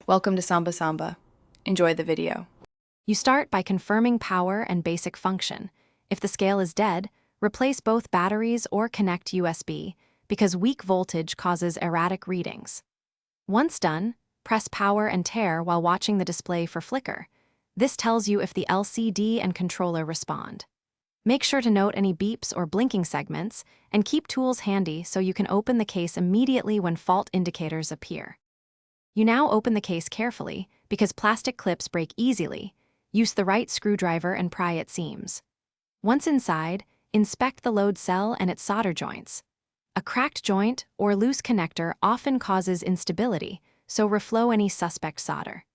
Welcome to Samba Samba. Enjoy the video. You start by confirming power and basic function. If the scale is dead, replace both batteries or connect USB, because weak voltage causes erratic readings. Once done, press power and tare while watching the display for flicker. This tells you if the LCD and controller respond. Make sure to note any beeps or blinking segments, and keep tools handy so you can open the case immediately when fault indicators appear. You now open the case carefully, because plastic clips break easily. Use the right screwdriver and pry at seams. Once inside, inspect the load cell and its solder joints. A cracked joint or loose connector often causes instability, so reflow any suspect solder.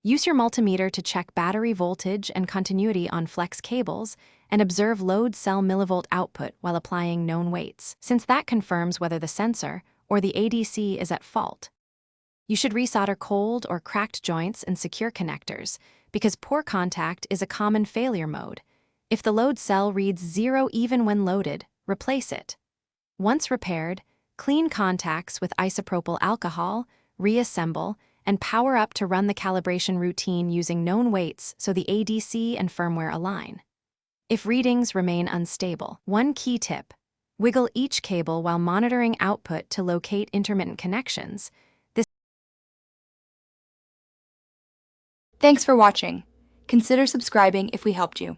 Use your multimeter to check battery voltage and continuity on flex cables, and observe load cell millivolt output while applying known weights, since that confirms whether the sensor or the ADC is at fault. You should resolder cold or cracked joints and secure connectors, because poor contact is a common failure mode. If the load cell reads 0 even when loaded, replace it. Once repaired, clean contacts with isopropyl alcohol, reassemble, and power up to run the calibration routine using known weights so the ADC and firmware align. If readings remain unstable, one key tip: wiggle each cable while monitoring output to locate intermittent connections. Thanks for watching. Consider subscribing if we helped you.